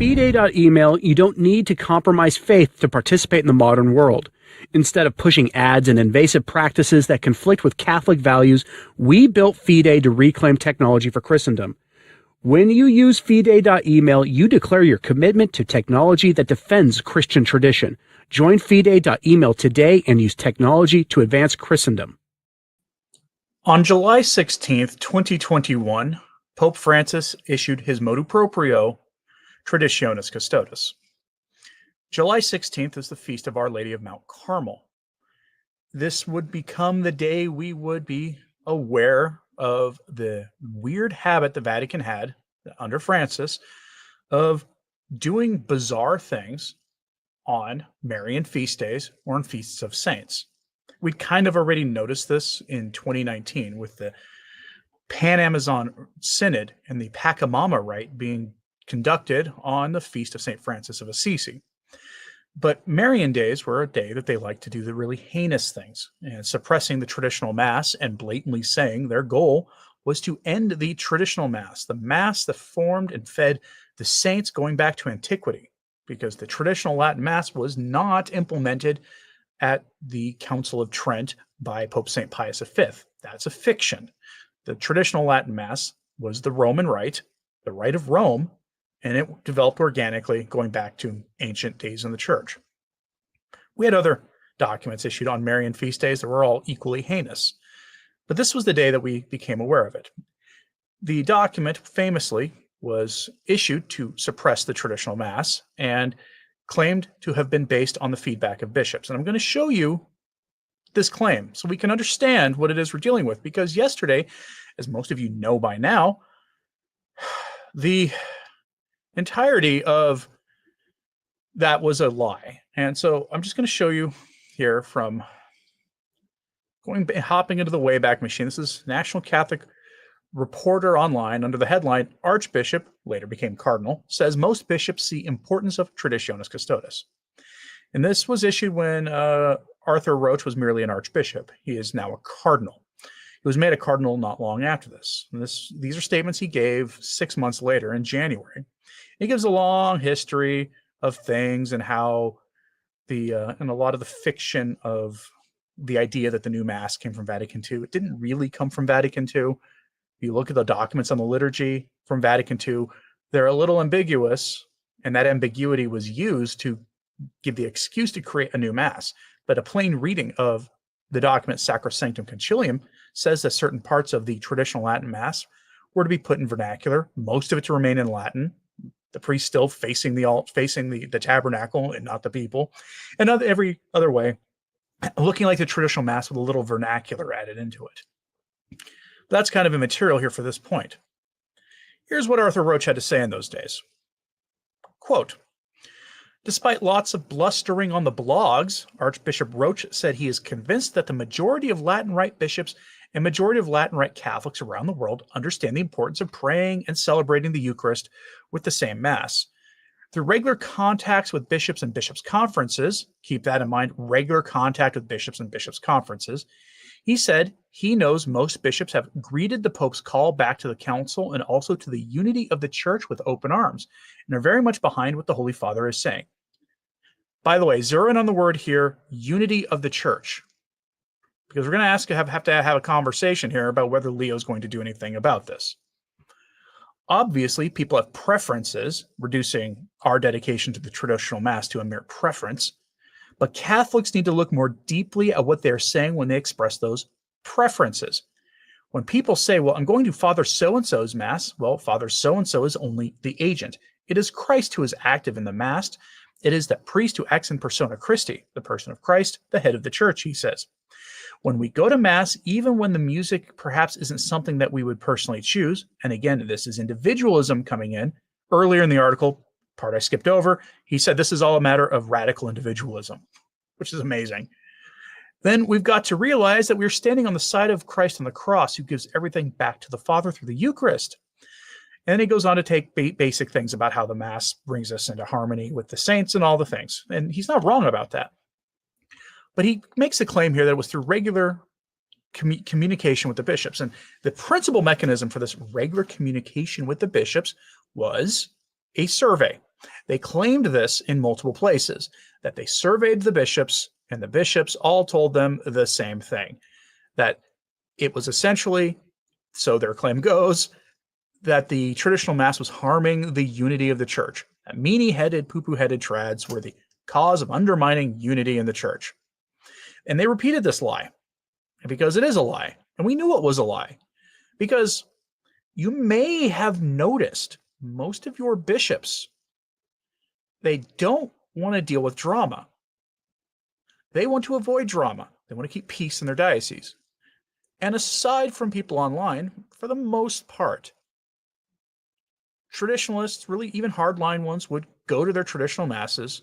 Fide.email, you don't need to compromise faith to participate in the modern world. Instead of pushing ads and invasive practices that conflict with Catholic values, we built Fide to reclaim technology for Christendom. When you use Fide.email, you declare your commitment to technology that defends Christian tradition. Join Fide.email today and use technology to advance Christendom. On July 16th, 2021, Pope Francis issued his motu proprio, Traditionis Custodes. July 16th is the feast of Our Lady of Mount Carmel. This would become the day we would be aware of the weird habit the Vatican had under Francis of doing bizarre things on Marian feast days or on feasts of saints. We kind of already noticed this in 2019 with the Pan-Amazon Synod and the Pachamama rite being conducted on the feast of St. Francis of Assisi. But Marian days were a day that they liked to do the really heinous things, and suppressing the traditional Mass and blatantly saying their goal was to end the traditional Mass, the Mass that formed and fed the saints going back to antiquity, because the traditional Latin Mass was not implemented at the Council of Trent by Pope St. Pius V. That's a fiction. The traditional Latin Mass was the Roman rite, the rite of Rome, and it developed organically going back to ancient days in the church. We had other documents issued on Marian feast days that were all equally heinous, but this was the day that we became aware of it. The document famously was issued to suppress the traditional Mass and claimed to have been based on the feedback of bishops. And I'm going to show you this claim so we can understand what it is we're dealing with, because yesterday, as most of you know by now, the entirety of that was a lie. And so I'm just going to show you here from hopping into the Wayback Machine. This is National Catholic Reporter Online under the headline, Archbishop, later became Cardinal, says most bishops see importance of Traditionis Custodes. And this was issued when Arthur Roach was merely an archbishop. He is now a cardinal. He was made a cardinal not long after this. And these are statements he gave 6 months later in January. He gives a long history of things and how and a lot of the fiction of the idea that the new Mass came from Vatican II. It didn't really come from Vatican II. If you look at the documents on the liturgy from Vatican II, they're a little ambiguous, and that ambiguity was used to give the excuse to create a new Mass. But a plain reading of the document Sacrosanctum Concilium says that certain parts of the traditional Latin Mass were to be put in vernacular, most of it to remain in Latin, the priest still facing the tabernacle and not the people, and every other way, looking like the traditional Mass with a little vernacular added into it. That's kind of immaterial here for this point. Here's what Arthur Roach had to say in those days. Quote, despite lots of blustering on the blogs, Archbishop Roach said he is convinced that the majority of Latin Rite bishops and majority of Latin Rite Catholics around the world understand the importance of praying and celebrating the Eucharist with the same Mass. Through regular contacts with bishops and bishops' conferences, keep that in mind, regular contact with bishops and bishops' conferences, he said he knows most bishops have greeted the Pope's call back to the Council and also to the unity of the Church with open arms, and are very much behind what the Holy Father is saying. By the way, zero in on the word here, unity of the Church, because we're going to have to have a conversation here about whether Leo's going to do anything about this. Obviously, people have preferences, reducing our dedication to the traditional Mass to a mere preference, but Catholics need to look more deeply at what they're saying when they express those preferences. When people say, well, I'm going to Father so-and-so's Mass, well, Father so-and-so is only the agent. It is Christ who is active in the Mass. It is that priest who acts in persona Christi, the person of Christ, the head of the Church, he says. When we go to Mass, even when the music perhaps isn't something that we would personally choose, and again, this is individualism coming in. Earlier in the article, part I skipped over, he said this is all a matter of radical individualism, which is amazing. Then we've got to realize that we're standing on the side of Christ on the cross, who gives everything back to the Father through the Eucharist. And then he goes on to take basic things about how the Mass brings us into harmony with the saints and all the things. And he's not wrong about that. But he makes a claim here that it was through regular communication with the bishops. And the principal mechanism for this regular communication with the bishops was a survey. They claimed this in multiple places, that they surveyed the bishops, and the bishops all told them the same thing, that it was essentially, so their claim goes, that the traditional mass was harming the unity of the church. That meanie-headed, poo-poo-headed trads were the cause of undermining unity in the church. And they repeated this lie, because it is a lie. And we knew it was a lie, because you may have noticed most of your bishops, they don't want to deal with drama. They want to avoid drama. They want to keep peace in their diocese. And aside from people online, for the most part, traditionalists, really even hardline ones, would go to their traditional masses,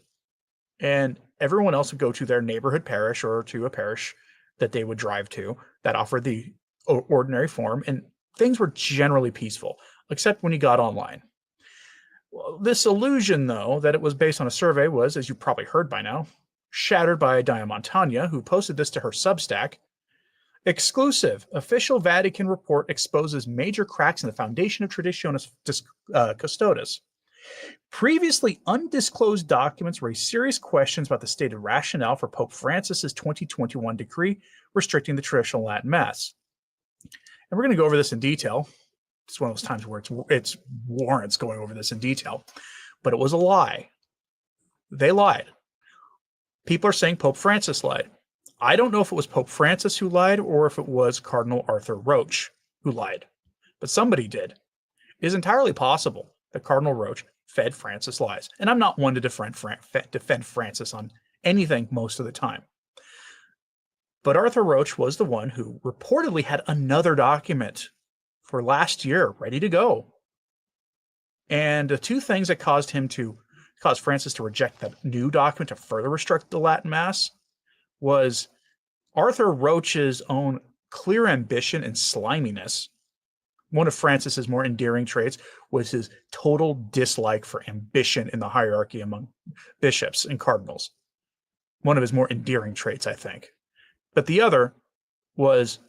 and everyone else would go to their neighborhood parish or to a parish that they would drive to that offered the ordinary form, and things were generally peaceful, except when you got online. Well, this illusion, though, that it was based on a survey was, as you probably heard by now, shattered by Diane Montagna, who posted this to her Substack. Exclusive. Official Vatican report exposes major cracks in the foundation of Traditionis Custodes. Previously undisclosed documents raise serious questions about the stated rationale for Pope Francis's 2021 decree restricting the traditional Latin Mass. And we're going to go over this in detail. It's one of those times where it's warrants going over this in detail. But it was a lie. They lied. People are saying Pope Francis lied. I don't know if it was Pope Francis who lied or if it was Cardinal Arthur Roche who lied. But somebody did. It is entirely possible that Cardinal Roche fed Francis lies. And I'm not one to defend Francis on anything most of the time. But Arthur Roche was the one who reportedly had another document for last year ready to go. And the two things that caused Francis to reject that new document to further restrict the Latin Mass was Arthur Roche's own clear ambition and sliminess. One of Francis's more endearing traits was his total dislike for ambition in the hierarchy among bishops and cardinals. One of his more endearing traits, I think. But the other was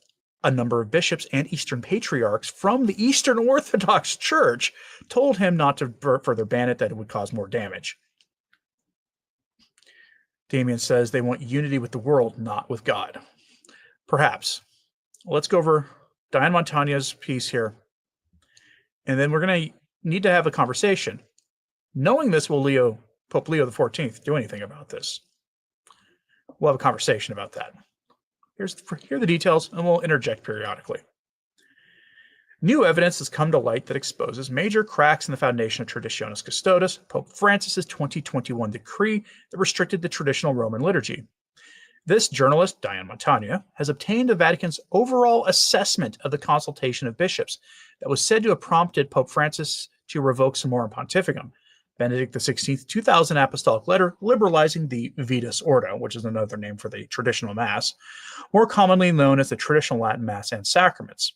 a number of bishops and Eastern patriarchs from the Eastern Orthodox Church told him not to further ban it, that it would cause more damage. Damien says they want unity with the world, not with God. Perhaps. Let's go over Diane Montagna's piece here. And then we're going to need to have a conversation. Knowing this, will Pope Leo XIV do anything about this? We'll have a conversation about that. Here are the details, and we'll interject periodically. New evidence has come to light that exposes major cracks in the foundation of Traditionis Custodes, Pope Francis's 2021 decree that restricted the traditional Roman liturgy. This journalist, Diane Montagna, has obtained the Vatican's overall assessment of the consultation of bishops that was said to have prompted Pope Francis to revoke Summorum Pontificum, Benedict XVI's 2000 apostolic letter liberalizing the Vitus Ordo, which is another name for the traditional Mass, more commonly known as the traditional Latin Mass and sacraments.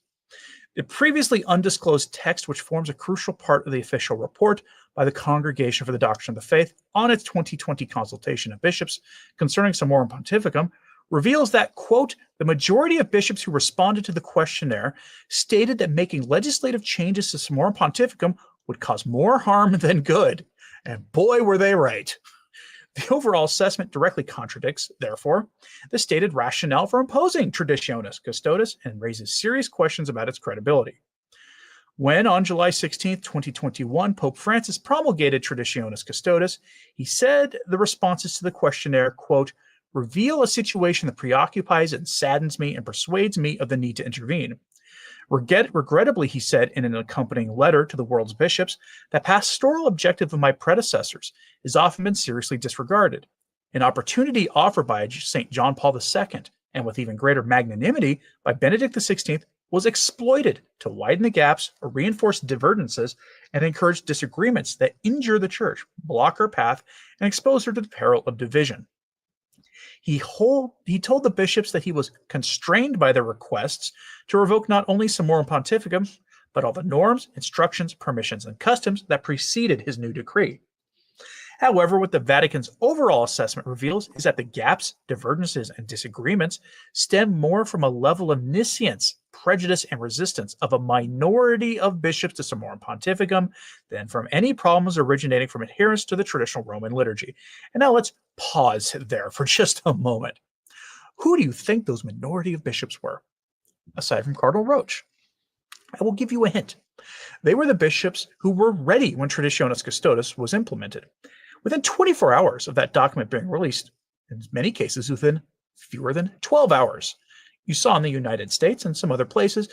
The previously undisclosed text, which forms a crucial part of the official report by the Congregation for the Doctrine of the Faith on its 2020 consultation of bishops concerning Summorum Pontificum, reveals that, quote, the majority of bishops who responded to the questionnaire stated that making legislative changes to Summorum Pontificum would cause more harm than good. And boy, were they right. The overall assessment directly contradicts, therefore, the stated rationale for imposing Traditionis Custodes and raises serious questions about its credibility. When, on July 16, 2021, Pope Francis promulgated Traditionis Custodes, he said the responses to the questionnaire, quote, reveal a situation that preoccupies and saddens me and persuades me of the need to intervene. Regrettably, he said in an accompanying letter to the world's bishops, that pastoral objective of my predecessors has often been seriously disregarded. An opportunity offered by St. John Paul II, and with even greater magnanimity by Benedict XVI, was exploited to widen the gaps, reinforce divergences, and encourage disagreements that injure the church, block her path, and expose her to the peril of division. He told the bishops that he was constrained by their requests to revoke not only Summorum Pontificum, but all the norms, instructions, permissions, and customs that preceded his new decree. However, what the Vatican's overall assessment reveals is that the gaps, divergences, and disagreements stem more from a level of nescience, prejudice, and resistance of a minority of bishops to Summorum Pontificum than from any problems originating from adherence to the traditional Roman liturgy. And now let's pause there for just a moment. Who do you think those minority of bishops were, aside from Cardinal Roche? I will give you a hint. They were the bishops who were ready when Traditionis Custodes was implemented. Within 24 hours of that document being released, in many cases within fewer than 12 hours, you saw in the United States and some other places,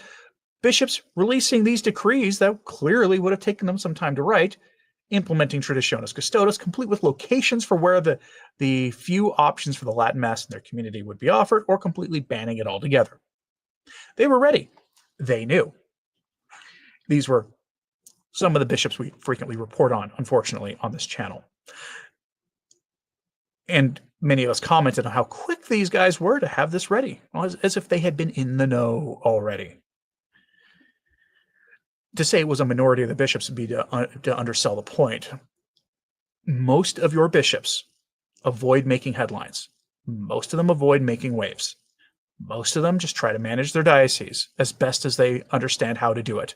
bishops releasing these decrees that clearly would have taken them some time to write, implementing Traditionis Custodes, complete with locations for where the few options for the Latin Mass in their community would be offered, or completely banning it altogether. They were ready. They knew. These were some of the bishops we frequently report on, unfortunately, on this channel. And many of us commented on how quick these guys were to have this ready, as if they had been in the know already. To say it was a minority of the bishops would be to undersell the point. Most of your bishops avoid making headlines. Most of them avoid making waves. Most of them just try to manage their diocese as best as they understand how to do it.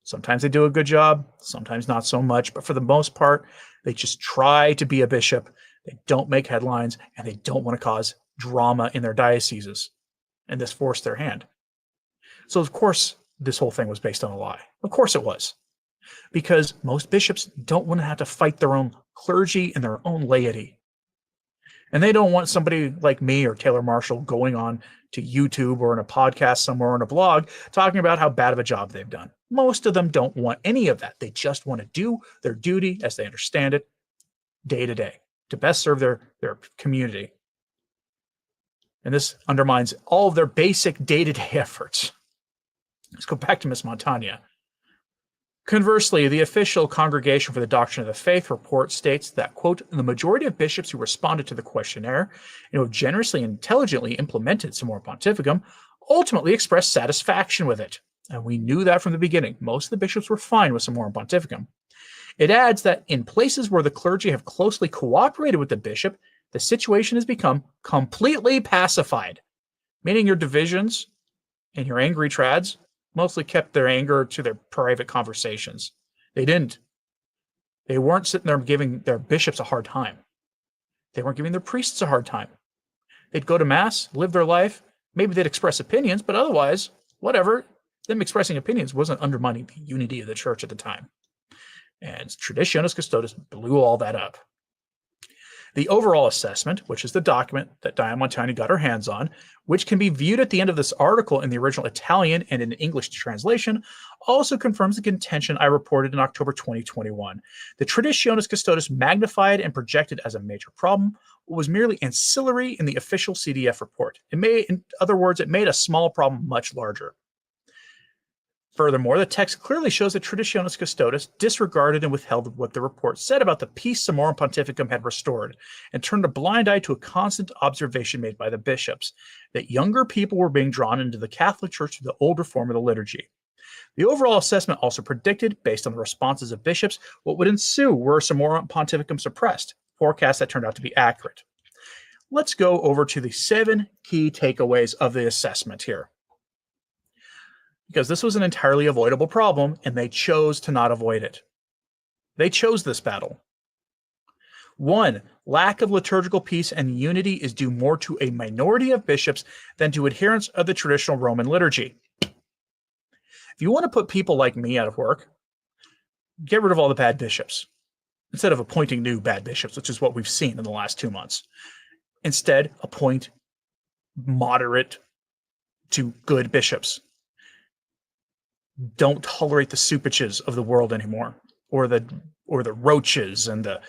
Sometimes they do a good job, sometimes not so much, but for the most part, they just try to be a bishop. They don't make headlines, and they don't want to cause drama in their dioceses. And this forced their hand. So, of course, this whole thing was based on a lie. Of course it was. Because most bishops don't want to have to fight their own clergy and their own laity. And they don't want somebody like me or Taylor Marshall going on to YouTube or in a podcast somewhere or in a blog talking about how bad of a job they've done. Most of them don't want any of that. They just want to do their duty as they understand it day to day to best serve their community. And this undermines all of their basic day-to-day efforts. Let's go back to Miss Montagna. Conversely, the official Congregation for the Doctrine of the Faith report states that, quote, the majority of bishops who responded to the questionnaire and who have generously and intelligently implemented Summorum Pontificum ultimately expressed satisfaction with it. And we knew that from the beginning. Most of the bishops were fine with Summorum Pontificum. It adds that in places where the clergy have closely cooperated with the bishop, the situation has become completely pacified, meaning your divisions and your angry trads mostly kept their anger to their private conversations. They didn't. They weren't sitting there giving their bishops a hard time. They weren't giving their priests a hard time. They'd go to Mass, live their life. Maybe they'd express opinions, but otherwise, whatever. Them expressing opinions wasn't undermining the unity of the church at the time. And Traditionis Custodes blew all that up. The overall assessment, which is the document that Diane Montagna got her hands on, which can be viewed at the end of this article in the original Italian and in English translation, also confirms the contention I reported in October 2021. The Traditionis Custodes magnified and projected as a major problem what was merely ancillary in the official CDF report. In other words, it made a small problem much larger. Furthermore, the text clearly shows that Traditionis Custodes disregarded and withheld what the report said about the peace Summorum Pontificum had restored, and turned a blind eye to a constant observation made by the bishops, that younger people were being drawn into the Catholic Church through the older form of the liturgy. The overall assessment also predicted, based on the responses of bishops, what would ensue were Summorum Pontificum suppressed, forecasts that turned out to be accurate. Let's go over to the 7 key takeaways of the assessment here. Because this was an entirely avoidable problem, and they chose to not avoid it. They chose this battle. 1, lack of liturgical peace and unity is due more to a minority of bishops than to adherents of the traditional Roman liturgy. If you want to put people like me out of work, get rid of all the bad bishops, instead of appointing new bad bishops, which is what we've seen in the last 2 months. Instead, appoint moderate to good bishops. Don't tolerate the Supiches of the world anymore, or the Roaches and the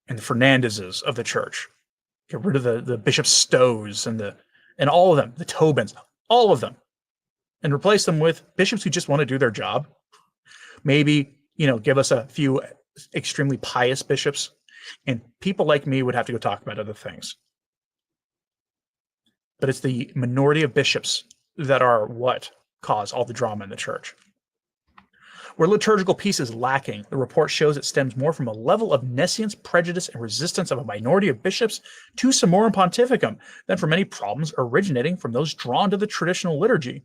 Fernandezes of the church. Get rid of the Bishop Stows and all of them, the Tobins, all of them, and replace them with bishops who just want to do their job. Maybe, give us a few extremely pious bishops, and people like me would have to go talk about other things. But it's the minority of bishops that are what cause all the drama in the church. Where liturgical peace is lacking, the report shows it stems more from a level of nescience, prejudice, and resistance of a minority of bishops to Summorum Pontificum than from any problems originating from those drawn to the traditional liturgy.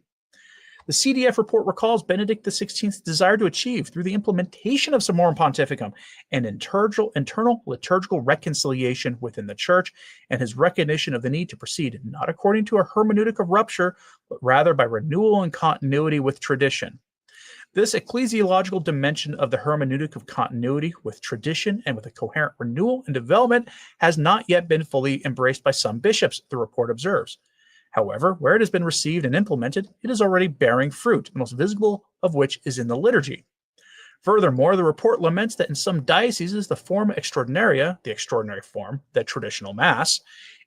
The CDF report recalls Benedict XVI's desire to achieve, through the implementation of Summorum Pontificum, an internal liturgical reconciliation within the Church, and his recognition of the need to proceed not according to a hermeneutic of rupture, but rather by renewal and continuity with tradition. This ecclesiological dimension of the hermeneutic of continuity with tradition and with a coherent renewal and development has not yet been fully embraced by some bishops, the report observes. However, where it has been received and implemented, it is already bearing fruit, the most visible of which is in the liturgy. Furthermore, the report laments that in some dioceses, the forma extraordinaria, the extraordinary form, the traditional Mass,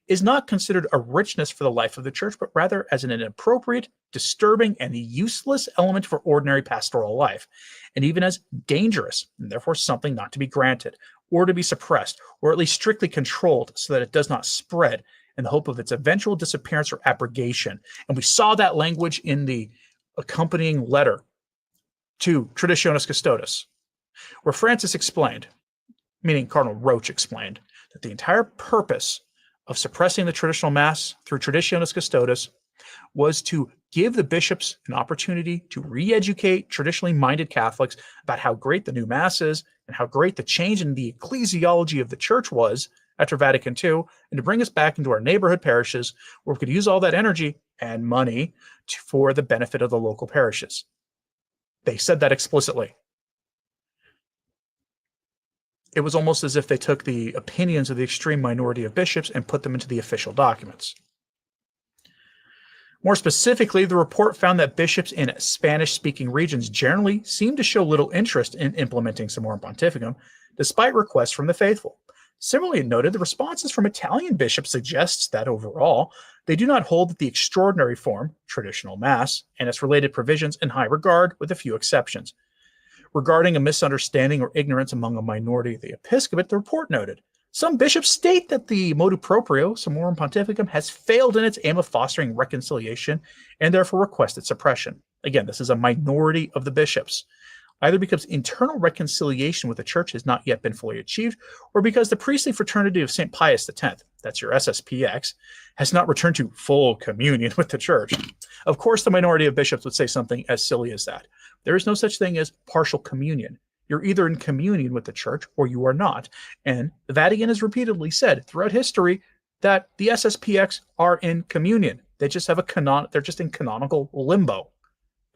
is not considered a richness for the life of the Church, but rather as an inappropriate, disturbing, and useless element for ordinary pastoral life, and even as dangerous, and therefore something not to be granted, or to be suppressed, or at least strictly controlled so that it does not spread, in the hope of its eventual disappearance or abrogation. And we saw that language in the accompanying letter to Traditionis Custodes, where Francis explained, meaning Cardinal Roche explained, that the entire purpose of suppressing the traditional Mass through Traditionis Custodes was to give the bishops an opportunity to re-educate traditionally minded Catholics about how great the new Mass is and how great the change in the ecclesiology of the Church was after Vatican II, and to bring us back into our neighborhood parishes where we could use all that energy and money for the benefit of the local parishes. They said that explicitly. It was almost as if they took the opinions of the extreme minority of bishops and put them into the official documents. More specifically, the report found that bishops in Spanish-speaking regions generally seem to show little interest in implementing Summorum Pontificum, despite requests from the faithful. Similarly, it noted the responses from Italian bishops suggests that overall, they do not hold the extraordinary form, traditional Mass, and its related provisions in high regard, with a few exceptions. Regarding a misunderstanding or ignorance among a minority of the episcopate, the report noted, some bishops state that the motu proprio, Summorum Pontificum, has failed in its aim of fostering reconciliation and therefore requested suppression. Again, this is a minority of the bishops, either because internal reconciliation with the Church has not yet been fully achieved, or because the priestly fraternity of St. Pius X, that's your SSPX, has not returned to full communion with the Church. Of course, the minority of bishops would say something as silly as that. There is no such thing as partial communion. You're either in communion with the Church or you are not. And the Vatican has repeatedly said throughout history that the SSPX are in communion. They just have they're just in canonical limbo.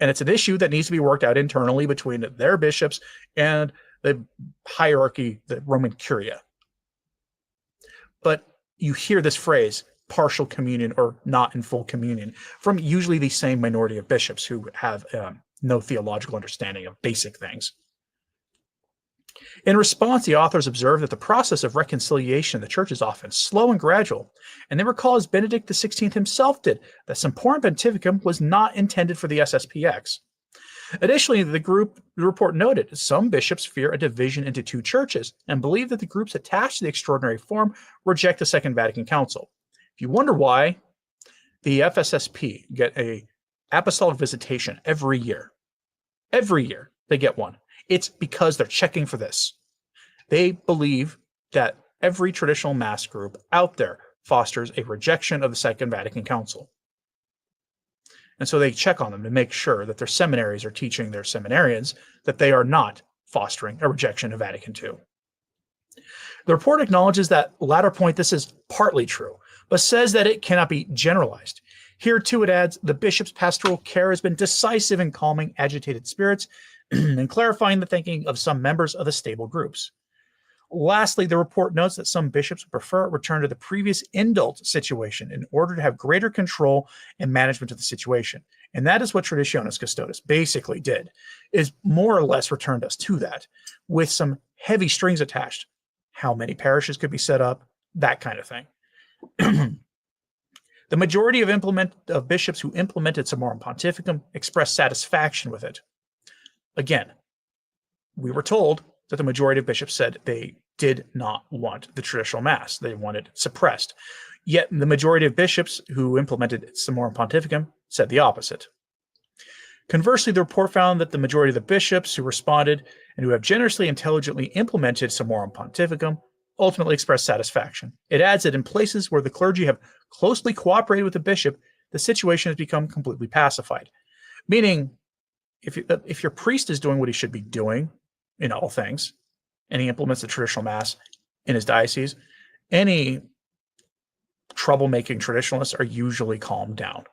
And it's an issue that needs to be worked out internally between their bishops and the hierarchy, the Roman Curia. But you hear this phrase, partial communion or not in full communion, from usually the same minority of bishops who have no theological understanding of basic things. In response, the authors observe that the process of reconciliation in the Church is often slow and gradual, and they recall, as Benedict XVI himself did, that Summorum Pontificum was not intended for the SSPX. Additionally, the report noted some bishops fear a division into two churches and believe that the groups attached to the extraordinary form reject the Second Vatican Council. If you wonder why, the FSSP get a apostolic visitation every year. Every year they get one. It's because they're checking for this. They believe that every traditional Mass group out there fosters a rejection of the Second Vatican Council. And so they check on them to make sure that their seminaries are teaching their seminarians that they are not fostering a rejection of Vatican II. The report acknowledges that latter point, this is partly true, but says that it cannot be generalized. Here too, it adds, the bishop's pastoral care has been decisive in calming agitated spirits and clarifying the thinking of some members of the stable groups. Lastly, the report notes that some bishops prefer a return to the previous indult situation in order to have greater control and management of the situation. And that is what Traditionis Custodes basically did, is more or less returned us to that with some heavy strings attached. How many parishes could be set up, that kind of thing. The majority of bishops who implemented Summorum Pontificum expressed satisfaction with it. Again, we were told that the majority of bishops said they did not want the traditional Mass. They wanted it suppressed. Yet the majority of bishops who implemented Summorum Pontificum said the opposite. Conversely, the report found that the majority of the bishops who responded and who have generously and intelligently implemented Summorum Pontificum ultimately expressed satisfaction. It adds that in places where the clergy have closely cooperated with the bishop, the situation has become completely pacified. Meaning, if your priest is doing what he should be doing in all things, and he implements the traditional mass in his diocese, any troublemaking traditionalists are usually calmed down.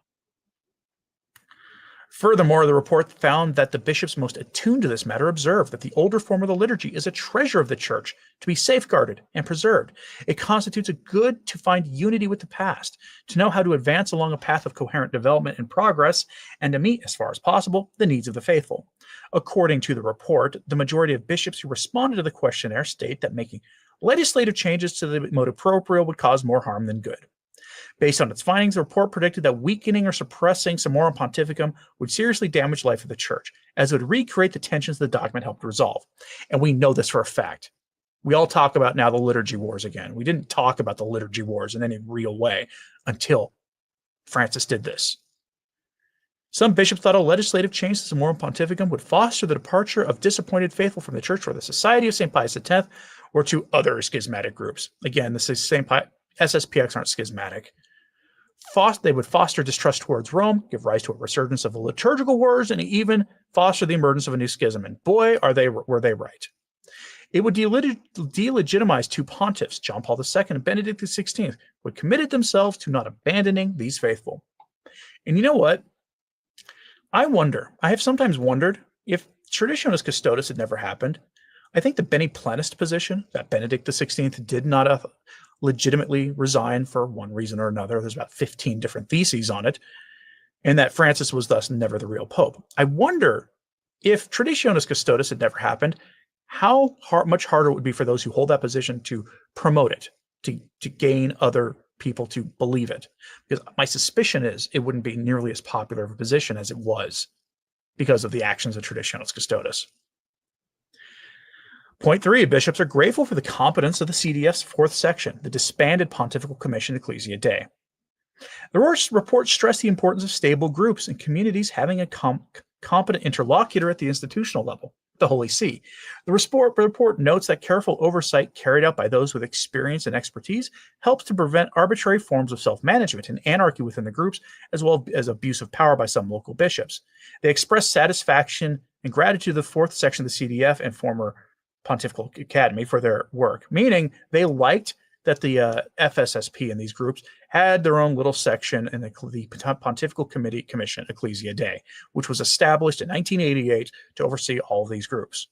Furthermore, the report found that the bishops most attuned to this matter observed that the older form of the liturgy is a treasure of the church to be safeguarded and preserved. It constitutes a good to find unity with the past, to know how to advance along a path of coherent development and progress, and to meet, as far as possible, the needs of the faithful. According to the report, the majority of bishops who responded to the questionnaire state that making legislative changes to the motu proprio would cause more harm than good. Based on its findings, the report predicted that weakening or suppressing Summorum Pontificum would seriously damage life of the church, as it would recreate the tensions the document helped resolve. And we know this for a fact. We all talk about now the liturgy wars again. We didn't talk about the liturgy wars in any real way until Francis did this. Some bishops thought a legislative change to Summorum Pontificum would foster the departure of disappointed faithful from the church or the Society of St. Pius X or to other schismatic groups. Again, this is SSPX aren't schismatic. They would foster distrust towards Rome, give rise to a resurgence of the liturgical wars, and even foster the emergence of a new schism. And boy, were they right. It would delegitimize two pontiffs, John Paul II and Benedict XVI, who had committed themselves to not abandoning these faithful. And you know what? I have sometimes wondered if Traditionis Custodes had never happened. I think the Bene Plenist position that Benedict XVI did not legitimately resign for one reason or another. There's about 15 different theses on it, and that Francis was thus never the real pope. I wonder if Traditionis Custodes had never happened, how much harder it would be for those who hold that position to promote it, to gain other people to believe it. Because my suspicion is it wouldn't be nearly as popular of a position as it was because of the actions of Traditionis Custodes. Point 3, bishops are grateful for the competence of the CDF's fourth section, the disbanded Pontifical Commission Ecclesia Dei. The report stressed the importance of stable groups and communities having a competent interlocutor at the institutional level, the Holy See. The report notes that careful oversight carried out by those with experience and expertise helps to prevent arbitrary forms of self-management and anarchy within the groups, as well as abuse of power by some local bishops. They expressed satisfaction and gratitude to the fourth section of the CDF and former Pontifical Academy for their work, meaning they liked that the FSSP and these groups had their own little section in the Pontifical Commission Ecclesia Dei, which was established in 1988 to oversee all of these groups.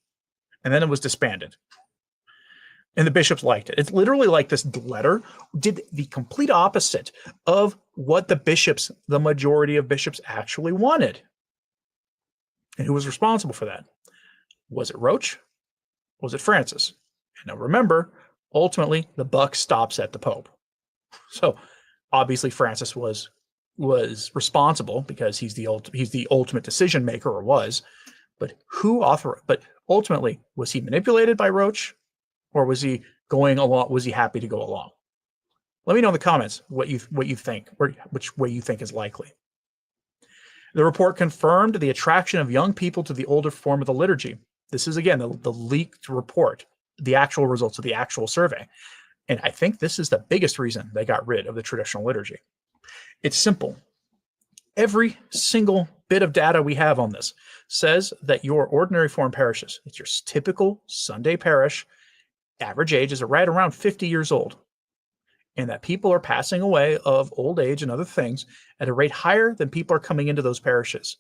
And then it was disbanded. And the bishops liked it. It's literally like this letter did the complete opposite of what the majority of bishops actually wanted. And who was responsible for that? Was it Roche? Was it Francis? Now remember, ultimately the buck stops at the Pope. So obviously Francis was responsible because he's the ultimate decision maker, or was. But But ultimately, was he manipulated by Roche, or was he going along? Was he happy to go along? Let me know in the comments what you think, or which way you think is likely. The report confirmed the attraction of young people to the older form of the liturgy. This is, again, the leaked report, the actual results of the actual survey. And I think this is the biggest reason they got rid of the traditional liturgy. It's simple. Every single bit of data we have on this says that your ordinary form parishes, it's your typical Sunday parish, average age is right around 50 years old. And that people are passing away of old age and other things at a rate higher than people are coming into those parishes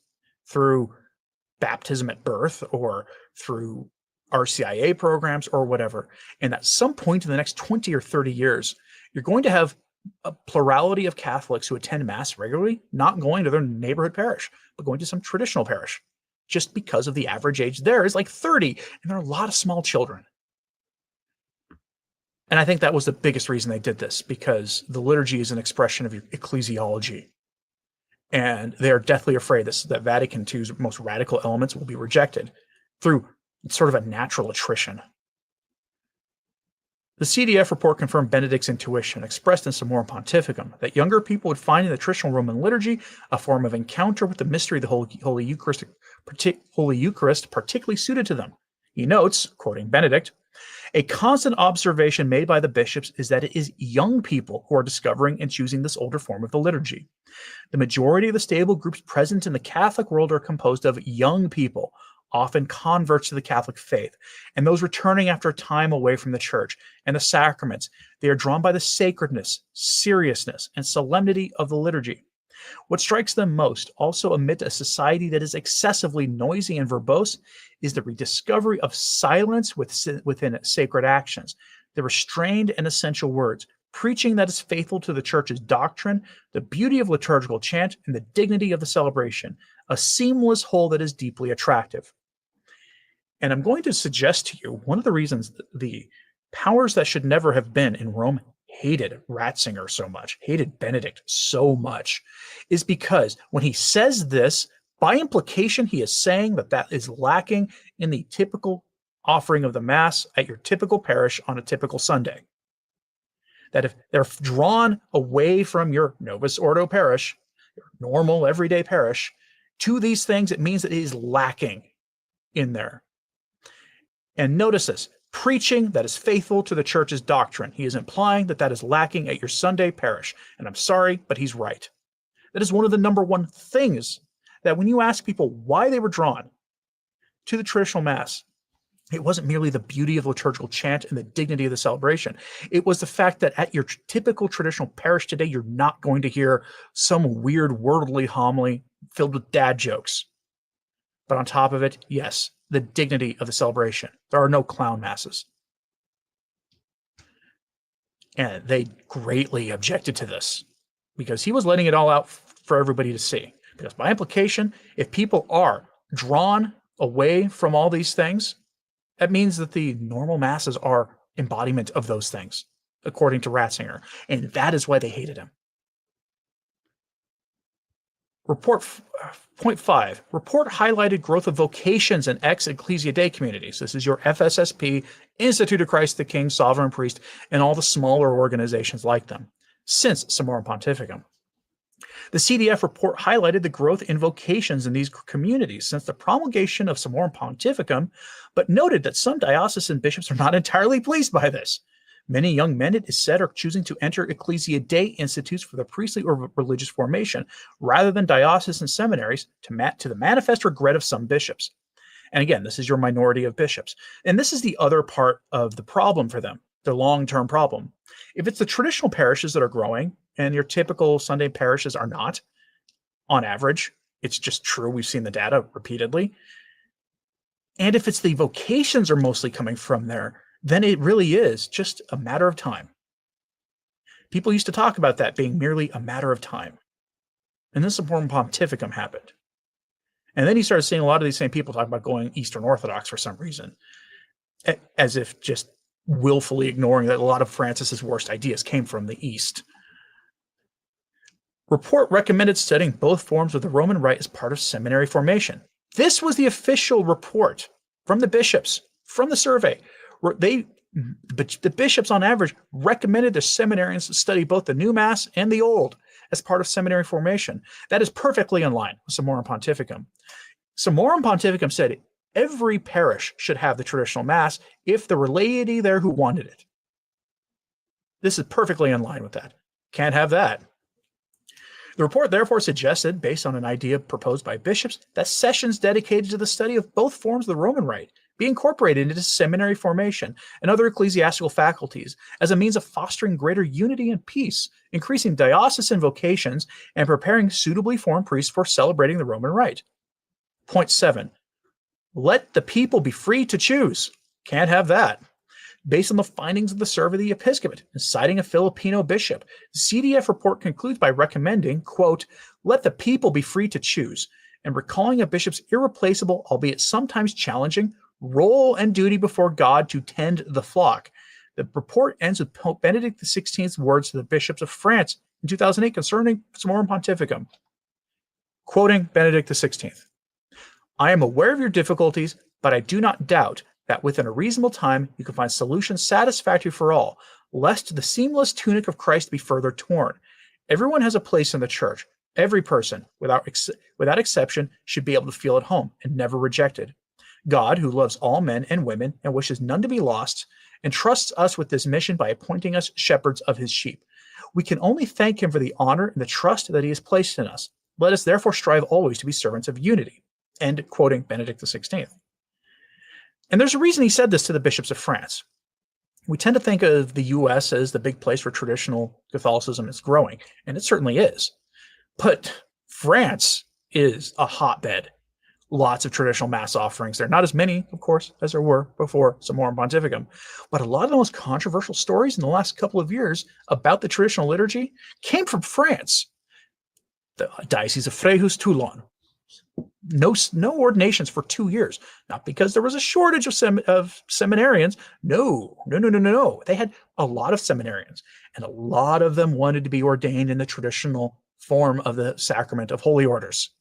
through baptism at birth or through RCIA programs or whatever. And at some point in the next 20 or 30 years, you're going to have a plurality of Catholics who attend Mass regularly, not going to their neighborhood parish, but going to some traditional parish, just because of the average age there is like 30, and there are a lot of small children. And I think that was the biggest reason they did this, because the liturgy is an expression of your ecclesiology. And they're deathly afraid that Vatican II's most radical elements will be rejected through sort of a natural attrition. The CDF report confirmed Benedict's intuition, expressed in Summorum Pontificum, that younger people would find in the traditional Roman liturgy a form of encounter with the mystery of the Holy Eucharist, particularly suited to them. He notes, quoting Benedict, a constant observation made by the bishops is that it is young people who are discovering and choosing this older form of the liturgy. The majority of the stable groups present in the Catholic world are composed of young people, often converts to the Catholic faith, and those returning after a time away from the church and the sacraments. They are drawn by the sacredness, seriousness, and solemnity of the liturgy. What strikes them most, also amid a society that is excessively noisy and verbose, is the rediscovery of silence within sacred actions, the restrained and essential words, preaching that is faithful to the church's doctrine, the beauty of liturgical chant, and the dignity of the celebration, a seamless whole that is deeply attractive. And I'm going to suggest to you one of the reasons the powers that should never have been in Rome hated Ratzinger so much, hated Benedict so much, is because when he says this, by implication, he is saying that that is lacking in the typical offering of the Mass at your typical parish on a typical Sunday. That if they're drawn away from your Novus Ordo parish, your normal everyday parish, to these things, it means that it is lacking in there. And notice this, preaching that is faithful to the church's doctrine. He is implying that that is lacking at your Sunday parish. And I'm sorry, but he's right. That is one of the number one things that when you ask people why they were drawn to the traditional Mass, it wasn't merely the beauty of liturgical chant and the dignity of the celebration. It was the fact that at your typical traditional parish today, you're not going to hear some weird worldly homily filled with dad jokes. But on top of it, yes, the dignity of the celebration. There are no clown masses. And they greatly objected to this because he was letting it all out for everybody to see. Because by implication, if people are drawn away from all these things, that means that the normal masses are embodiment of those things, according to Ratzinger. And that is why they hated him. Point 5, report highlighted growth of vocations in ex-Ecclesia Dei communities. This is your FSSP, Institute of Christ the King, Sovereign Priest, and all the smaller organizations like them, since Summorum Pontificum. The CDF report highlighted the growth in vocations in these communities since the promulgation of Summorum Pontificum, but noted that some diocesan bishops are not entirely pleased by this. Many young men, it is said, are choosing to enter Ecclesia Dei institutes for the priestly or religious formation, rather than diocesan seminaries, to the manifest regret of some bishops. And again, this is your minority of bishops. And this is the other part of the problem for them, the long-term problem. If it's the traditional parishes that are growing, and your typical Sunday parishes are not, on average, it's just true, we've seen the data repeatedly. And if it's the vocations are mostly coming from there, then it really is just a matter of time. People used to talk about that being merely a matter of time. And then Summorum Pontificum happened. And then you started seeing a lot of these same people talk about going Eastern Orthodox for some reason, as if just willfully ignoring that a lot of Francis's worst ideas came from the East. Report recommended studying both forms of the Roman Rite as part of seminary formation. This was the official report from the bishops, from the survey. The bishops on average recommended their seminarians study both the new Mass and the old as part of seminary formation. That is perfectly in line with Summorum Pontificum. Summorum Pontificum said every parish should have the traditional Mass if there were laity there who wanted it. This is perfectly in line with that. Can't have that. The report therefore suggested, based on an idea proposed by bishops, that sessions dedicated to the study of both forms of the Roman Rite be incorporated into seminary formation and other ecclesiastical faculties as a means of fostering greater unity and peace, increasing diocesan vocations, and preparing suitably formed priests for celebrating the Roman Rite. Point 7. Let the people be free to choose. Can't have that. Based on the findings of the Survey of the Episcopate and citing a Filipino bishop, the CDF report concludes by recommending, quote, let the people be free to choose, and recalling a bishop's irreplaceable, albeit sometimes challenging, role and duty before God to tend the flock. The report ends with Pope Benedict XVI's words to the bishops of France in 2008 concerning Summorum Pontificum. Quoting Benedict XVI, I am aware of your difficulties, but I do not doubt that within a reasonable time you can find solutions satisfactory for all, lest the seamless tunic of Christ be further torn. Everyone has a place in the church. Every person, without exception, should be able to feel at home and never rejected. God, who loves all men and women and wishes none to be lost, entrusts us with this mission by appointing us shepherds of his sheep. We can only thank him for the honor and the trust that he has placed in us. Let us therefore strive always to be servants of unity. End quoting Benedict XVI. And there's a reason he said this to the bishops of France. We tend to think of the U.S. as the big place where traditional Catholicism is growing, and it certainly is. But France is a hotbed. Lots of traditional mass offerings there. Not as many, of course, as there were before Summorum Pontificum. But a lot of the most controversial stories in the last couple of years about the traditional liturgy came from France. The Diocese of Fréjus, Toulon. No ordinations for 2 years. Not because there was a shortage of seminarians. No. They had a lot of seminarians, and a lot of them wanted to be ordained in the traditional form of the sacrament of holy orders.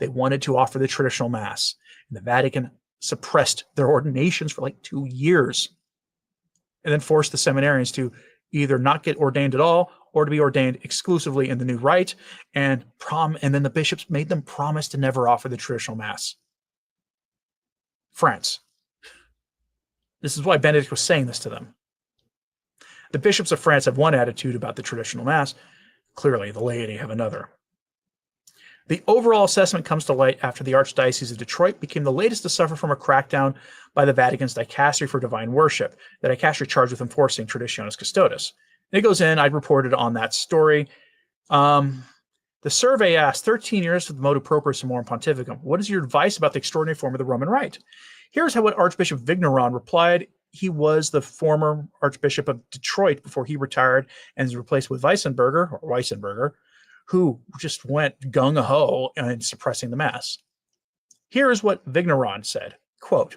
They wanted to offer the traditional mass, and the Vatican suppressed their ordinations for like 2 years, and then forced the seminarians to either not get ordained at all or to be ordained exclusively in the new rite, and then the bishops made them promise to never offer the traditional mass. France. This is why Benedict was saying this to them. The bishops of France have one attitude about the traditional mass. Clearly, the laity have another. The overall assessment comes to light after the Archdiocese of Detroit became the latest to suffer from a crackdown by the Vatican's Dicastery for Divine Worship, the Dicastery charged with enforcing Traditionis Custodes. And it goes in, I'd reported on that story. The survey asked, 13 years for the motu proprio Summorum Pontificum, what is your advice about the extraordinary form of the Roman Rite? Here's what Archbishop Vigneron replied. He was the former Archbishop of Detroit before he retired and is replaced with Weissenberger, who just went gung-ho in suppressing the Mass. Here is what Vigneron said, quote,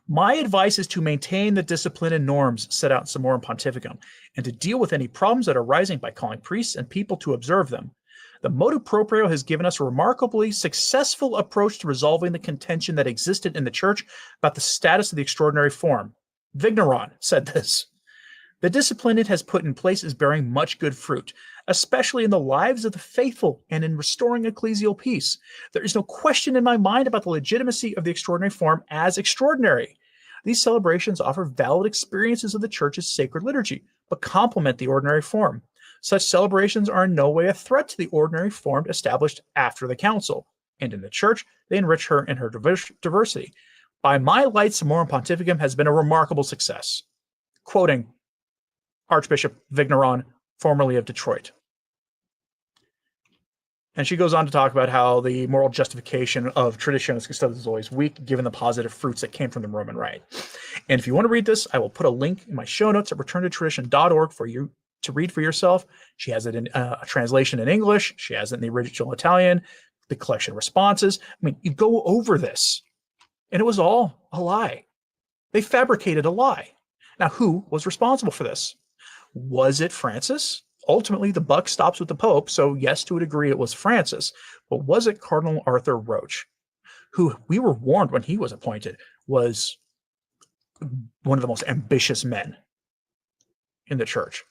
my advice is to maintain the discipline and norms set out in Summorum Pontificum and to deal with any problems that are arising by calling priests and people to observe them. The motu proprio has given us a remarkably successful approach to resolving the contention that existed in the Church about the status of the extraordinary form. Vigneron said this. The discipline it has put in place is bearing much good fruit, especially in the lives of the faithful and in restoring ecclesial peace. There is no question in my mind about the legitimacy of the extraordinary form as extraordinary. These celebrations offer valid experiences of the Church's sacred liturgy, but complement the ordinary form. Such celebrations are in no way a threat to the ordinary form established after the Council, and in the Church, they enrich her in her diversity. By my light, Summorum Pontificum has been a remarkable success. Quoting Archbishop Vigneron, formerly of Detroit. And she goes on to talk about how the moral justification of Traditionis Custodes is always weak, given the positive fruits that came from the Roman Rite. And if you want to read this, I will put a link in my show notes at returntotradition.org for you to read for yourself. She has it in a translation in English. She has it in the original Italian, the collection of responses. I mean, you go over this, and it was all a lie. They fabricated a lie. Now, who was responsible for this? Was it Francis? Ultimately, the buck stops with the Pope, so yes, to a degree, it was Francis. But was it Cardinal Arthur Roche, who we were warned when he was appointed was one of the most ambitious men in the Church?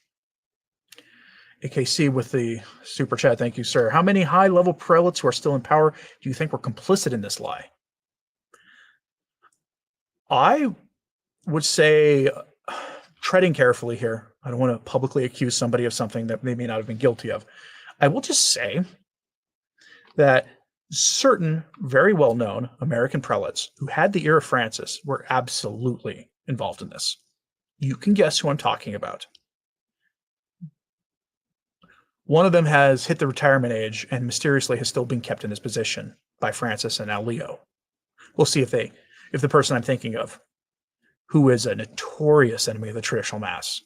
AKC with the super chat, thank you, sir. How many high-level prelates who are still in power do you think were complicit in this lie? I would say, treading carefully here, I don't want to publicly accuse somebody of something that they may not have been guilty of. I will just say that certain very well-known American prelates who had the ear of Francis were absolutely involved in this. You can guess who I'm talking about. One of them has hit the retirement age and mysteriously has still been kept in his position by Francis and now Leo. We'll see if the person I'm thinking of, who is a notorious enemy of the traditional Mass,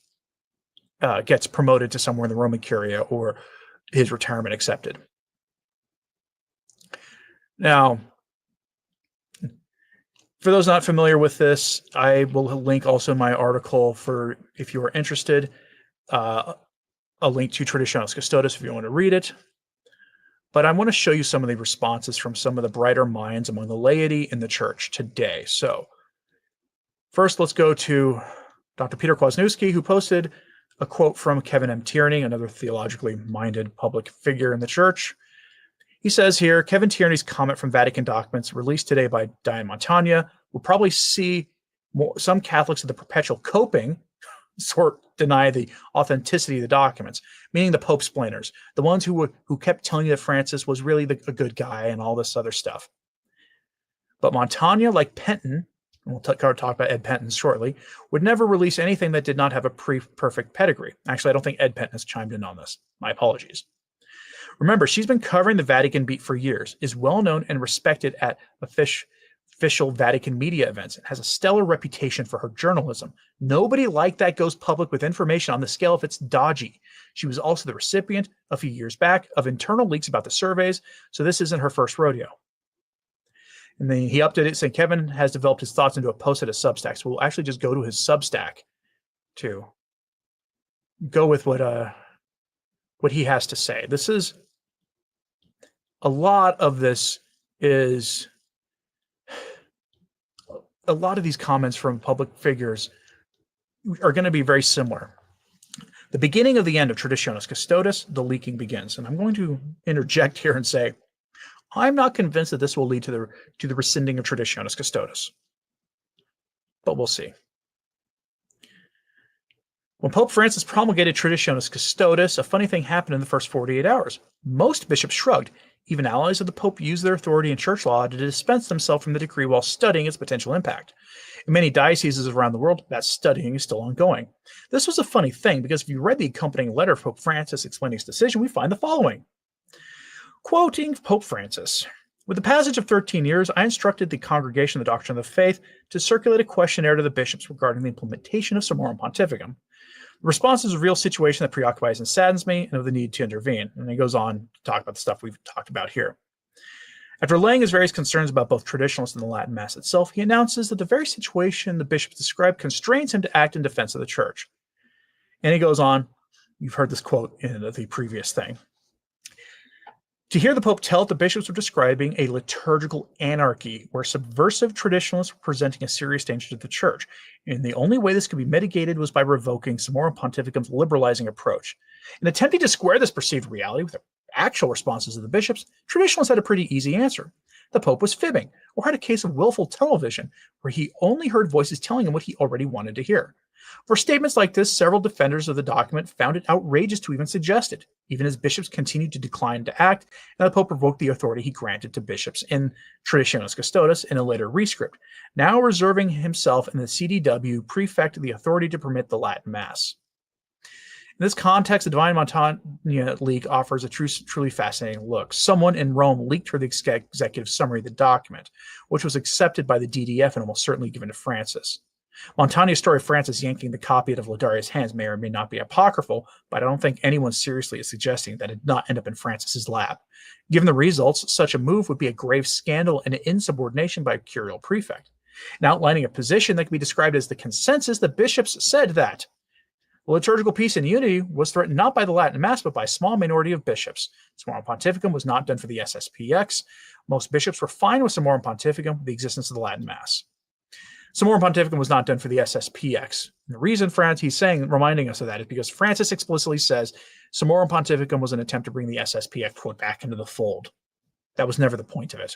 gets promoted to somewhere in the Roman Curia or his retirement accepted. Now, for those not familiar with this, I will link also my article for, if you are interested, a link to Traditionis Custodes if you want to read it. But I want to show you some of the responses from some of the brighter minds among the laity in the Church today. So First, let's go to Dr. Peter Kwasniewski, who posted a quote from Kevin M. Tierney, another theologically minded public figure in the church. He says here, Kevin Tierney's comment from Vatican documents released today by Diane Montagna will probably see some Catholics of the perpetual coping sort deny the authenticity of the documents, meaning the Pope splainers, the ones who kept telling you that Francis was really a good guy and all this other stuff. But Montagna, like Penton, and we'll talk about Ed Penton shortly, would never release anything that did not have a perfect pedigree. Actually, I don't think Ed Penton has chimed in on this. My apologies. Remember, she's been covering the Vatican beat for years, is well known and respected at official Vatican media events, and has a stellar reputation for her journalism. Nobody like that goes public with information on the scale if it's dodgy. She was also the recipient, a few years back, of internal leaks about the surveys, so this isn't her first rodeo. And then he updated it saying Kevin has developed his thoughts into a post at his Substack. So we'll actually just go to his Substack to go with what he has to say. This is a lot of this is a lot of these comments from public figures are going to be very similar. The beginning of the end of Traditionis Custodes, the leaking begins. And I'm going to interject here and say, I'm not convinced that this will lead to the rescinding of Traditionis Custodes, but we'll see. When Pope Francis promulgated Traditionis Custodes, a funny thing happened in the first 48 hours. Most bishops shrugged. Even allies of the Pope used their authority in church law to dispense themselves from the decree while studying its potential impact. In many dioceses around the world, that studying is still ongoing. This was a funny thing because if you read the accompanying letter of Pope Francis explaining his decision, we find the following. Quoting Pope Francis, with the passage of 13 years, I instructed the Congregation of the Doctrine of the Faith to circulate a questionnaire to the bishops regarding the implementation of Summorum Pontificum. The response is a real situation that preoccupies and saddens me and of the need to intervene. And he goes on to talk about the stuff we've talked about here. After laying his various concerns about both traditionalists and the Latin Mass itself, he announces that the very situation the bishops described constrains him to act in defense of the church. And he goes on, you've heard this quote in the previous thing. To hear the Pope tell the bishops were describing a liturgical anarchy where subversive traditionalists were presenting a serious danger to the church. And the only way this could be mitigated was by revoking Summorum Pontificum's liberalizing approach. In attempting to square this perceived reality with the actual responses of the bishops, traditionalists had a pretty easy answer. The Pope was fibbing, or had a case of willful television, where he only heard voices telling him what he already wanted to hear. For statements like this, several defenders of the document found it outrageous to even suggest it, even as bishops continued to decline to act, and the Pope revoked the authority he granted to bishops in Traditionis Custodes in a later rescript, now reserving himself and the CDW prefect the authority to permit the Latin Mass. In this context, the Divine Montagna leak offers a truly fascinating look. Someone in Rome leaked her the executive summary of the document, which was accepted by the DDF and almost certainly given to Francis. Montagna's story of Francis yanking the copy out of Ladaria's hands may or may not be apocryphal, but I don't think anyone seriously is suggesting that it did not end up in Francis's lap. Given the results, such a move would be a grave scandal and an insubordination by a curial prefect. In outlining a position that can be described as the consensus, the bishops said that liturgical peace and unity was threatened not by the Latin Mass, but by a small minority of bishops. Summorum Pontificum was not done for the SSPX. Most bishops were fine with Summorum Pontificum, the existence of the Latin Mass. Summorum Pontificum was not done for the SSPX. And the reason he's reminding us of that is because Francis explicitly says Summorum Pontificum was an attempt to bring the SSPX quote back into the fold. That was never the point of it.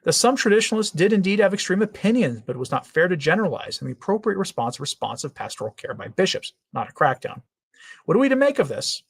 Some traditionalists did indeed have extreme opinions, but it was not fair to generalize, and the appropriate response of pastoral care by bishops, not a crackdown. What are we to make of this?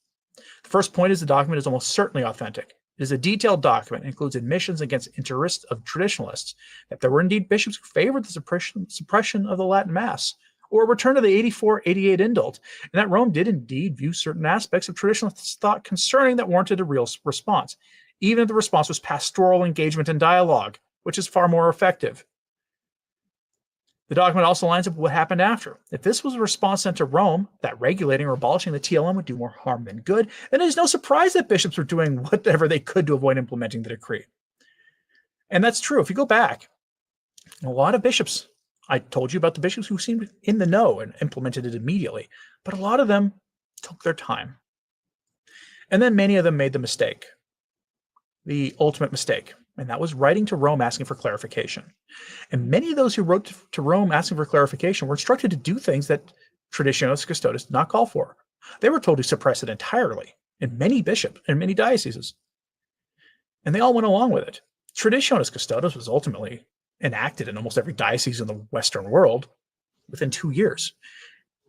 The first point is the document is almost certainly authentic. It is a detailed document and includes admissions against interests of traditionalists that there were indeed bishops who favored the suppression of the Latin Mass, or a return to the 84-88 indult, and that Rome did indeed view certain aspects of traditionalist thought concerning that warranted a real response, even if the response was pastoral engagement and dialogue, which is far more effective. The document also lines up with what happened after. If this was a response sent to Rome, that regulating or abolishing the TLM would do more harm than good, then it is no surprise that bishops were doing whatever they could to avoid implementing the decree. And that's true. If you go back, a lot of bishops, I told you about the bishops who seemed in the know and implemented it immediately, but a lot of them took their time. And then many of them made the mistake, the ultimate mistake. and that was writing to Rome asking for clarification. And many of those who wrote to Rome asking for clarification were instructed to do things that Traditionis Custodes did not call for. They were told to suppress it entirely in many bishops and many dioceses. And they all went along with it. Traditionis Custodes was ultimately enacted in almost every diocese in the Western world within 2 years.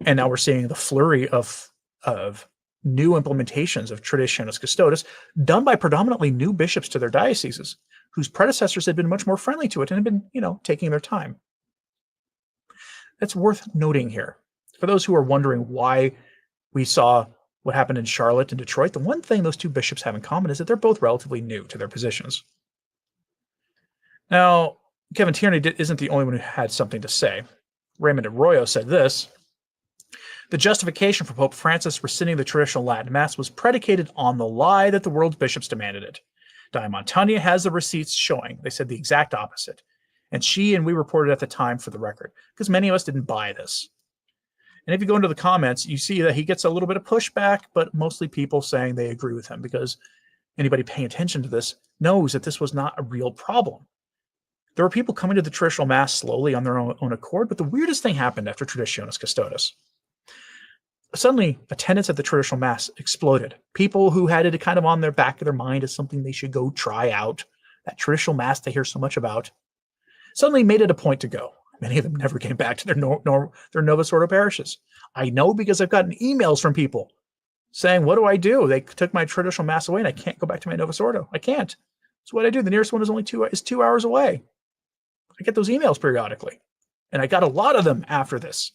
And now we're seeing the flurry of new implementations of Traditionis Custodes done by predominantly new bishops to their dioceses, whose predecessors had been much more friendly to it and had been, taking their time. That's worth noting here. For those who are wondering why we saw what happened in Charlotte and Detroit, the one thing those two bishops have in common is that they're both relatively new to their positions. Now, Kevin Tierney isn't the only one who had something to say. Raymond Arroyo said this: the justification for Pope Francis rescinding the traditional Latin Mass was predicated on the lie that the world's bishops demanded it. Diamontania has the receipts showing they said the exact opposite. And we reported at the time for the record, because many of us didn't buy this. And if you go into the comments, you see that he gets a little bit of pushback, but mostly people saying they agree with him, because anybody paying attention to this knows that this was not a real problem. There were people coming to the traditional Mass slowly on their own accord, but the weirdest thing happened after Traditionis Custodes. Suddenly, attendance at the traditional Mass exploded. People who had it kind of on their back of their mind as something they should go try out, that traditional Mass they hear so much about, suddenly made it a point to go. Many of them never came back to their Novus Ordo parishes. I know because I've gotten emails from people saying, what do I do? They took my traditional Mass away and I can't go back to my Novus Ordo. I can't. So what I do, the nearest one is only 2 hours away. I get those emails periodically. And I got a lot of them after this.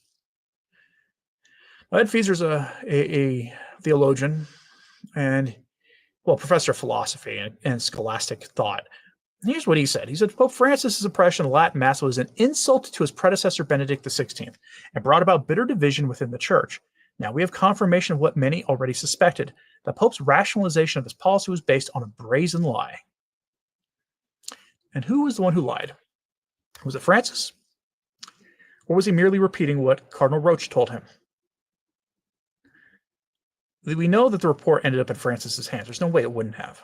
Ed Feser's a theologian and, professor of philosophy and scholastic thought. And here's what he said. He said, Pope Francis' suppression of the Latin Mass was an insult to his predecessor Benedict XVI and brought about bitter division within the Church. Now we have confirmation of what many already suspected. The Pope's rationalization of this policy was based on a brazen lie. And who was the one who lied? Was it Francis? Or was he merely repeating what Cardinal Roche told him? We know that the report ended up in Francis's hands. There's no way it wouldn't have.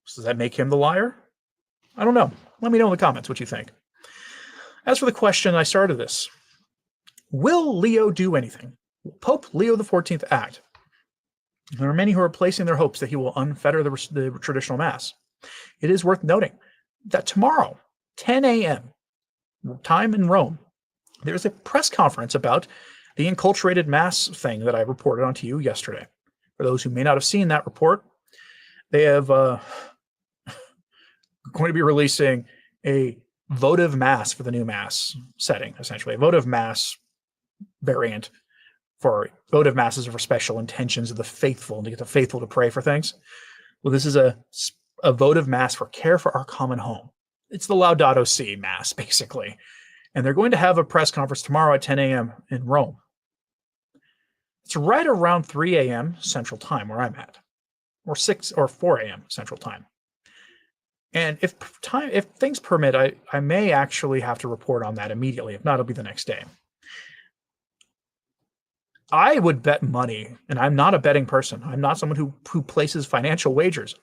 So does that make him the liar? I don't know. Let me know in the comments what you think. As for the question I started this, will Leo do anything? Will Pope Leo XIV act? There are many who are placing their hopes that he will unfetter the traditional Mass. It is worth noting that tomorrow, 10 a.m., time in Rome, there's a press conference about the enculturated Mass thing that I reported on to you yesterday. For those who may not have seen that report, they have going to be releasing a votive Mass for the new Mass setting, essentially. A votive Mass variant for votive Masses are for special intentions of the faithful and to get the faithful to pray for things. Well, this is a votive Mass for care for our common home. It's the Laudato Si Mass, basically. And they're going to have a press conference tomorrow at 10 a.m. in Rome. It's right around 3 a.m. Central Time where I'm at, or 4 a.m. Central Time. And if things permit, I may actually have to report on that immediately. If not, it'll be the next day. I would bet money, and I'm not a betting person. I'm not someone who places financial wagers,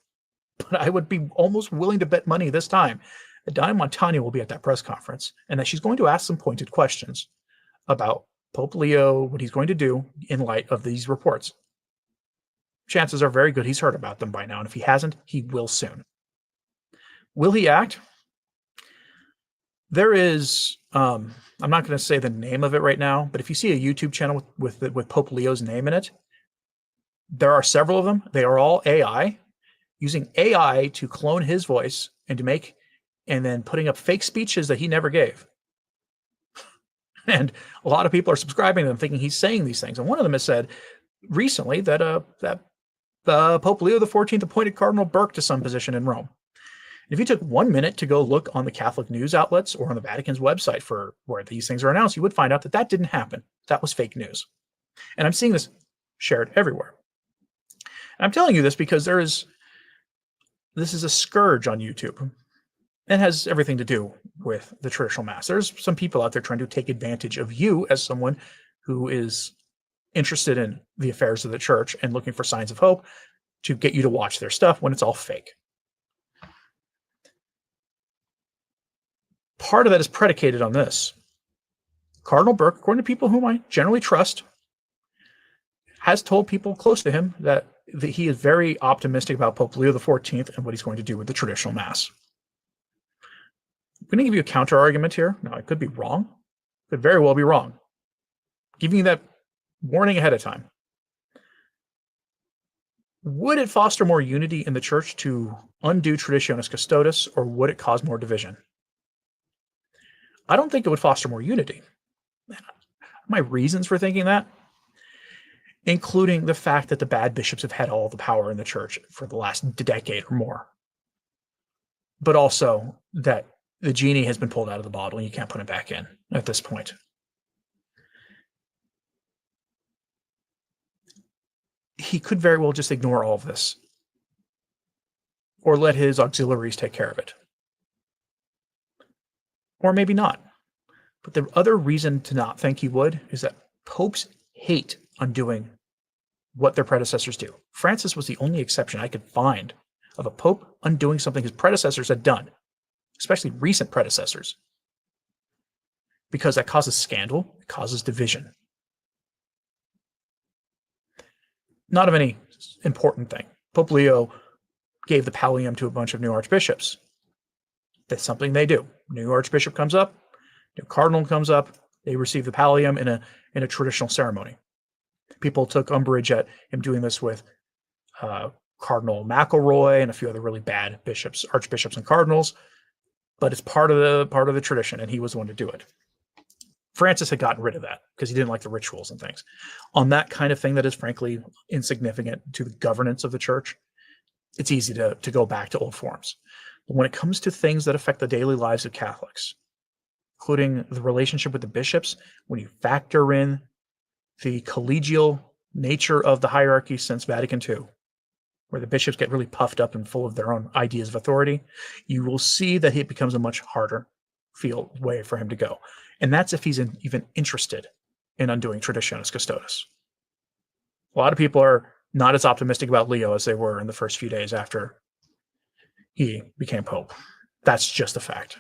but I would be almost willing to bet money this time that Diamontania will be at that press conference and that she's going to ask some pointed questions about Pope Leo, what he's going to do in light of these reports. Chances are very good he's heard about them by now, and if he hasn't, he will soon. Will he act? There is, I'm not going to say the name of it right now, but if you see a YouTube channel with Pope Leo's name in it, there are several of them. They are all AI, using AI to clone his voice and then putting up fake speeches that he never gave. And a lot of people are subscribing to them thinking he's saying these things. And one of them has said recently that Pope Leo XIV appointed Cardinal Burke to some position in Rome. And if you took 1 minute to go look on the Catholic news outlets or on the Vatican's website for where these things are announced, you would find out that didn't happen. That was fake news. And I'm seeing this shared everywhere. And I'm telling you this because this is a scourge on YouTube. It has everything to do with the traditional Mass. There's some people out there trying to take advantage of you as someone who is interested in the affairs of the Church and looking for signs of hope to get you to watch their stuff when it's all fake. Part of that is predicated on this. Cardinal Burke, according to people whom I generally trust, has told people close to him that he is very optimistic about Pope Leo XIV and what he's going to do with the traditional Mass. I'm going to give you a counter argument here. Now, I could be wrong. Could very well be wrong. Giving you that warning ahead of time. Would it foster more unity in the church to undo Traditionis Custodes, or would it cause more division? I don't think it would foster more unity. My reasons for thinking that, including the fact that the bad bishops have had all the power in the church for the last decade or more, but also that the genie has been pulled out of the bottle and you can't put it back in at this point. He could very well just ignore all of this or let his auxiliaries take care of it. Or maybe not. But the other reason to not think he would is that popes hate undoing what their predecessors do. Francis was the only exception I could find of a pope undoing something his predecessors had done, especially recent predecessors, because that causes scandal, it causes division. Not of any important thing. Pope Leo gave the pallium to a bunch of new archbishops. That's something they do. New archbishop comes up, new cardinal comes up, they receive the pallium in a traditional ceremony. People took umbrage at him doing this with Cardinal McElroy and a few other really bad bishops, archbishops and cardinals, but it's part of the tradition, and he was the one to do it. Francis had gotten rid of that because he didn't like the rituals and things. On that kind of thing that is frankly insignificant to the governance of the church, it's easy to go back to old forms. But when it comes to things that affect the daily lives of Catholics, including the relationship with the bishops, when you factor in the collegial nature of the hierarchy since Vatican II, where the bishops get really puffed up and full of their own ideas of authority, you will see that it becomes a much harder field way for him to go. And that's if he's even interested in undoing Traditionis Custodes. A lot of people are not as optimistic about Leo as they were in the first few days after he became Pope. That's just a fact.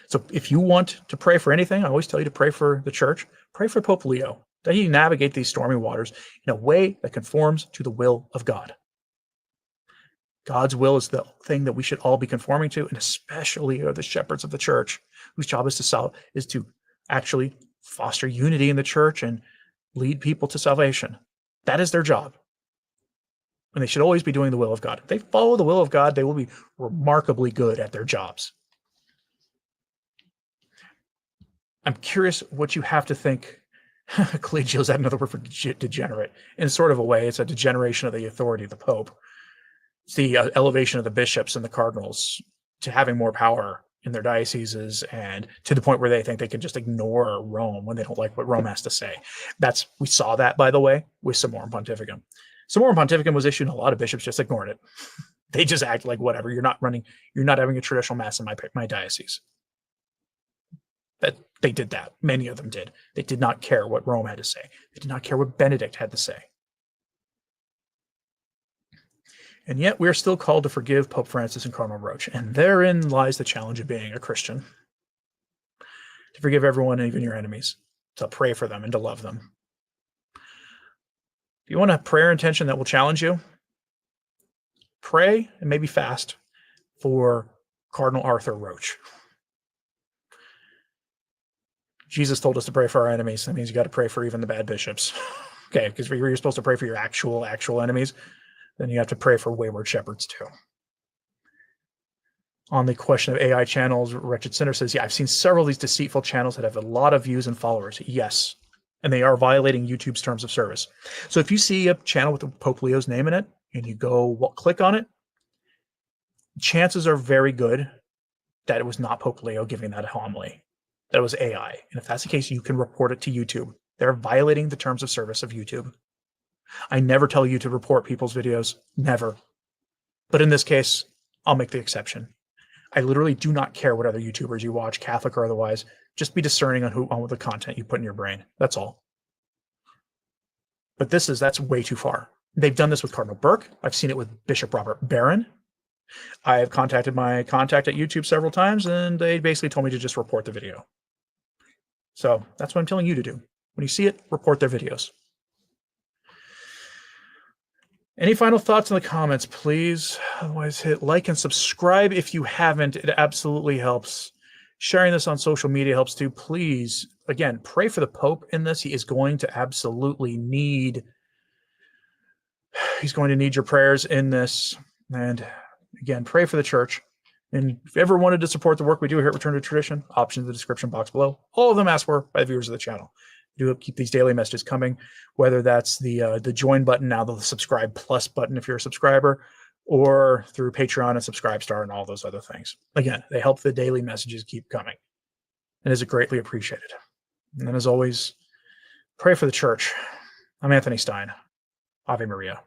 So if you want to pray for anything, I always tell you to pray for the church. Pray for Pope Leo, that he navigate these stormy waters in a way that conforms to the will of God. God's will is the thing that we should all be conforming to, and especially are the shepherds of the church, whose job is to actually foster unity in the church and lead people to salvation. That is their job. And they should always be doing the will of God. If they follow the will of God, they will be remarkably good at their jobs. I'm curious what you have to think. Collegial is that another word for degenerate? In sort of a way, it's a degeneration of the authority of the Pope. It's the elevation of the bishops and the cardinals to having more power in their dioceses, and to the point where they think they can just ignore Rome when they don't like what Rome has to say. We saw that, by the way, with Summorum Pontificum. Summorum Pontificum was issued, and a lot of bishops just ignored it. They just act like whatever. You're not having a traditional mass in my diocese. That they did that. Many of them did. They did not care what Rome had to say. They did not care what Benedict had to say. And yet we are still called to forgive Pope Francis and Cardinal Roche. And therein lies the challenge of being a Christian. To forgive everyone, even your enemies. To pray for them and to love them. If you want a prayer intention that will challenge you, pray and maybe fast for Cardinal Arthur Roche. Jesus told us to pray for our enemies. That means you got to pray for even the bad bishops. Okay, because you're supposed to pray for your actual enemies. Then you have to pray for wayward shepherds too. On the question of AI channels, Wretched Sinner says, yeah, I've seen several of these deceitful channels that have a lot of views and followers. Yes. And they are violating YouTube's terms of service. So if you see a channel with Pope Leo's name in it and you go click on it, chances are very good that it was not Pope Leo giving that homily, that it was AI. And if that's the case, you can report it to YouTube. They're violating the terms of service of YouTube. I never tell you to report people's videos, never. But in this case, I'll make the exception. I literally do not care what other YouTubers you watch, Catholic or otherwise. Just be discerning on the content you put in your brain. That's all. But that's way too far. They've done this with Cardinal Burke. I've seen it with Bishop Robert Barron. I have contacted my contact at YouTube several times, and they basically told me to just report the video. So that's what I'm telling you to do. When you see it, report their videos. Any final thoughts in the comments, please? Otherwise, hit like and subscribe if you haven't. It absolutely helps. Sharing this on social media helps too. Please, again, pray for the Pope in this. He is going to absolutely need, he's going to need your prayers in this. And again, pray for the church. And if you ever wanted to support the work we do here at Return to Tradition, options in the description box below. All of them asked for by the viewers of the channel. We do keep these daily messages coming, whether that's the join button, now the subscribe plus button if you're a subscriber, or through Patreon and Subscribestar and all those other things. Again, they help the daily messages keep coming, and is greatly appreciated. And then, as always, pray for the church. I'm Anthony Stine. Ave Maria.